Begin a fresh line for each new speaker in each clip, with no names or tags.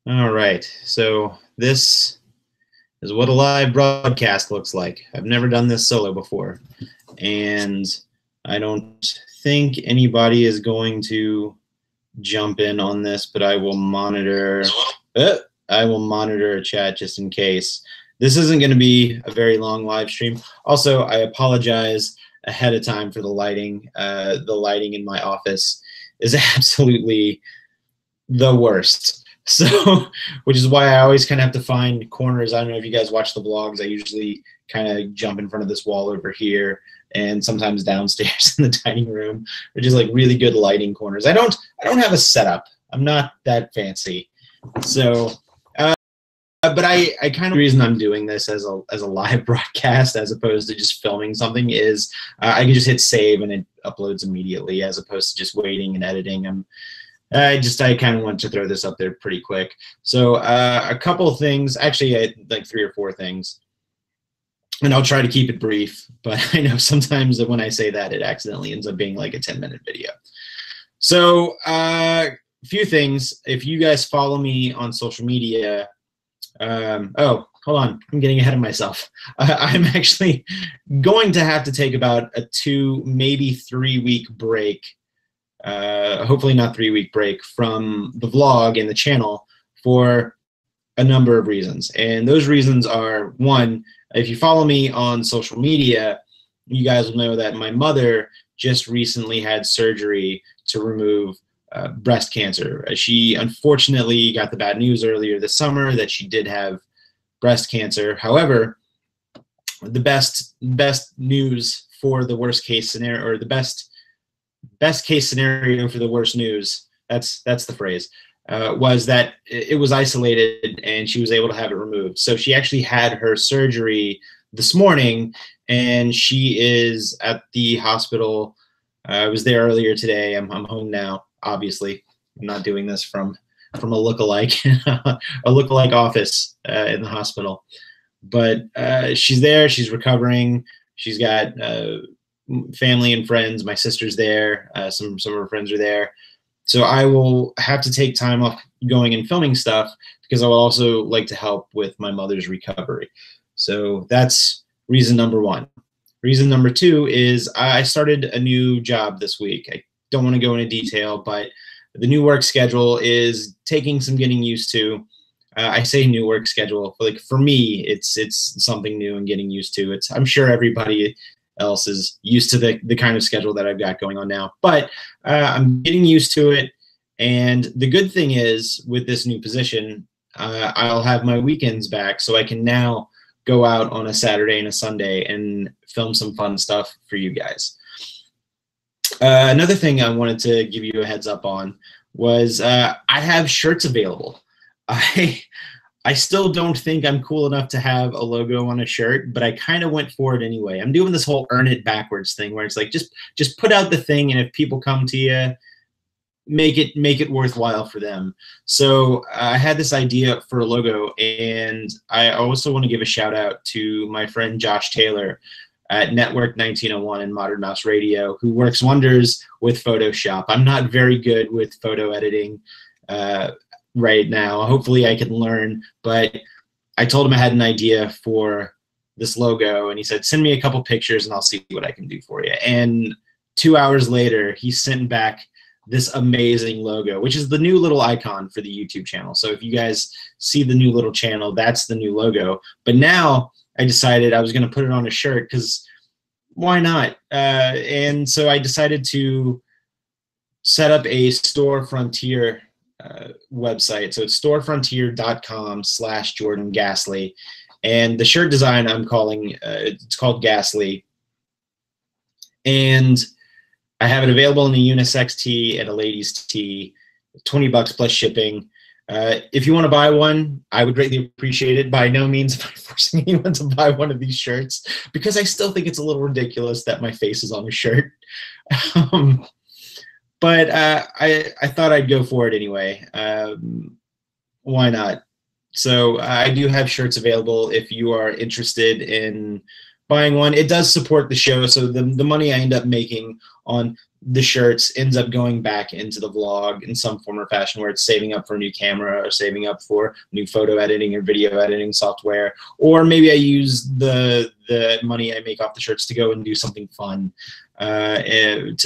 All right, so this is what a live broadcast looks like. I've never done this solo before, and I don't think anybody is going to jump in on this, but I will monitor. I will monitor a chat just in case. This isn't going to be a very long live stream. Also, I apologize ahead of time for the lighting. The lighting in my office is absolutely the worst. So, which is why I always kind of have to find corners. I don't know if you guys watch the vlogs. I usually kind of jump in front of this wall over here, and sometimes downstairs in the dining room, which is like really good lighting corners. I don't have a setup. I'm not that fancy. So, but I kind of the reason I'm doing this as a live broadcast as opposed to just filming something is I can just hit save and it uploads immediately as opposed to just waiting and editing. I kind of want to throw this up there pretty quick. So a couple of things, actually like 3 or 4 things, and I'll try to keep it brief, but I know sometimes when I say that, it accidentally ends up being like a 10-minute video. So a few things. If you guys follow me on social media, oh, hold on, I'm getting ahead of myself. I'm actually going to have to take about a 2, maybe 3-week break. Hopefully not 3-week break from the vlog and the channel for a number of reasons. And those reasons are, one, if you follow me on social media, you guys will know that my mother just recently had surgery to remove breast cancer. She unfortunately got the bad news earlier this summer that she did have breast cancer. However, the best news for the worst case scenario, or the best case scenario for the worst news, that's the phrase, was that it was isolated and she was able to have it removed. So she actually had her surgery this morning and she is at the hospital. I was there earlier today. I'm home now, obviously. I'm not doing this from a lookalike office in the hospital. But she's there, she's recovering, she's got family and friends. My sister's there. Some of her friends are there. So I will have to take time off going and filming stuff because I would also like to help with my mother's recovery. So that's reason number 1. Reason number 2 is I started a new job this week. I don't want to go into detail, but the new work schedule is taking some getting used to. I say new work schedule, but like for me, it's something new and getting used to. I'm sure everybody else is used to the kind of schedule that I've got going on now, but I'm getting used to it. And the good thing is with this new position, I'll have my weekends back, so I can now go out on a Saturday and a Sunday and film some fun stuff for you guys. Another thing I wanted to give you a heads up on was I have shirts available. I still don't think I'm cool enough to have a logo on a shirt, but I kind of went for it anyway. I'm doing this whole earn it backwards thing where it's like just put out the thing, and if people come to you, make it worthwhile for them. So I had this idea for a logo, and I also want to give a shout out to my friend Josh Taylor at Network 1901 and Modern Mouse Radio, who works wonders with Photoshop. I'm not very good with photo editing right now. Hopefully I can learn, but I told him I had an idea for this logo, and he said, send me a couple pictures and I'll see what I can do for you. And 2 hours later, he sent back this amazing logo, which is the new little icon for the YouTube channel. So if you guys see the new little channel, that's the new logo. But now I decided I was going to put it on a shirt because why not? And so I decided to set up a Store Frontier website. So it's storefrontier.com/Jordan Gasly. And the shirt design I'm calling, it's called Gasly. And I have it available in a unisex tee and a ladies tee, $20 plus shipping. If you want to buy one, I would greatly appreciate it. By no means am I forcing anyone to buy one of these shirts, because I still think it's a little ridiculous that my face is on a shirt. But I thought I'd go for it anyway. Why not? So I do have shirts available if you are interested in buying one. It does support the show, so the money I end up making on the shirts ends up going back into the vlog in some form or fashion, where it's saving up for a new camera or saving up for new photo editing or video editing software, or maybe I use the money I make off the shirts to go and do something fun to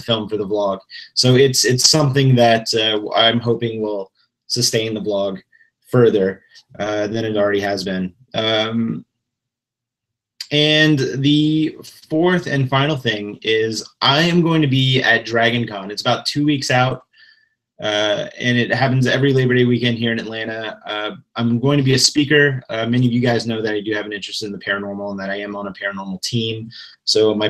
film for the vlog. So it's something that I'm hoping will sustain the vlog further than it already has been. And the fourth and final thing is I am going to be at Dragon Con. It's about 2 weeks out, and it happens every Labor Day weekend here in Atlanta. I'm going to be a speaker. Many of you guys know that I do have an interest in the paranormal and that I am on a paranormal team. So my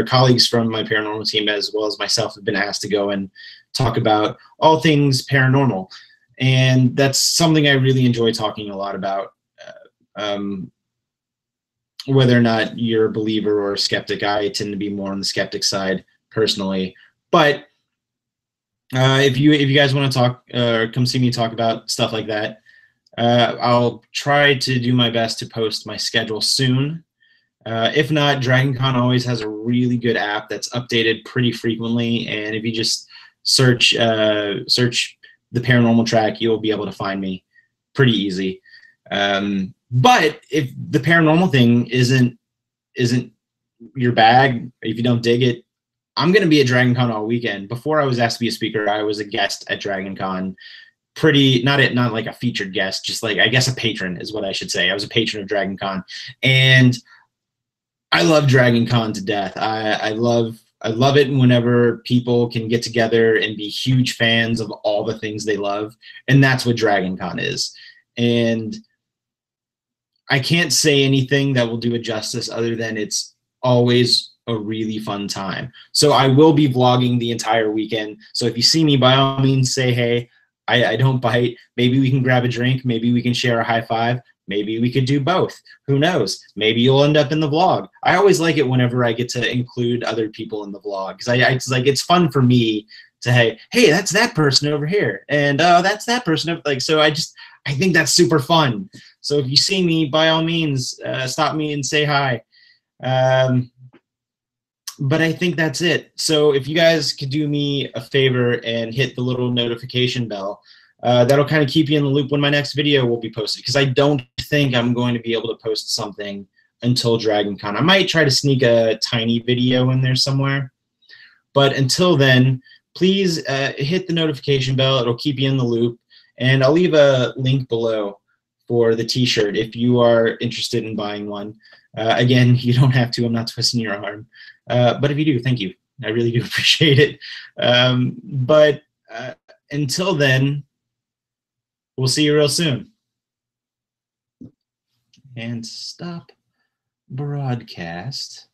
colleagues from my paranormal team, as well as myself, have been asked to go and talk about all things paranormal. And that's something I really enjoy talking a lot about. Whether or not you're a believer or a skeptic, I tend to be more on the skeptic side personally. But if you guys want to talk or come see me talk about stuff like that, I'll try to do my best to post my schedule soon. If not, Dragon Con always has a really good app that's updated pretty frequently, and if you just search the paranormal track, you'll be able to find me pretty easy. But if the paranormal thing isn't your bag, if you don't dig it, I'm going to be at Dragon Con all weekend. Before I was asked to be a speaker, I was a guest at Dragon Con. Not like a featured guest, just like, I guess, a patron is what I should say. I was a patron of Dragon Con, and I love Dragon Con to death. I love it whenever people can get together and be huge fans of all the things they love, and that's what Dragon Con is. And I can't say anything that will do it justice other than it's always a really fun time. So I will be vlogging the entire weekend. So if you see me, by all means, say hey. I don't bite. Maybe we can grab a drink. Maybe we can share a high five. Maybe we could do both. Who knows? Maybe you'll end up in the vlog. I always like it whenever I get to include other people in the vlog, because it's fun for me to hey, that's that person over here, and that's that person over, like, so I think that's super fun. So if you see me, by all means, stop me and say hi. But I think that's it. So if you guys could do me a favor and hit the little notification bell, that'll kind of keep you in the loop when my next video will be posted, because I don't think I'm going to be able to post something until Dragon Con. I might try to sneak a tiny video in there somewhere. But until then, please hit the notification bell. It'll keep you in the loop. And I'll leave a link below for the t-shirt if you are interested in buying one. Again, you don't have to. I'm not twisting your arm. But if you do, thank you. I really do appreciate it. But until then, we'll see you real soon. And stop broadcast.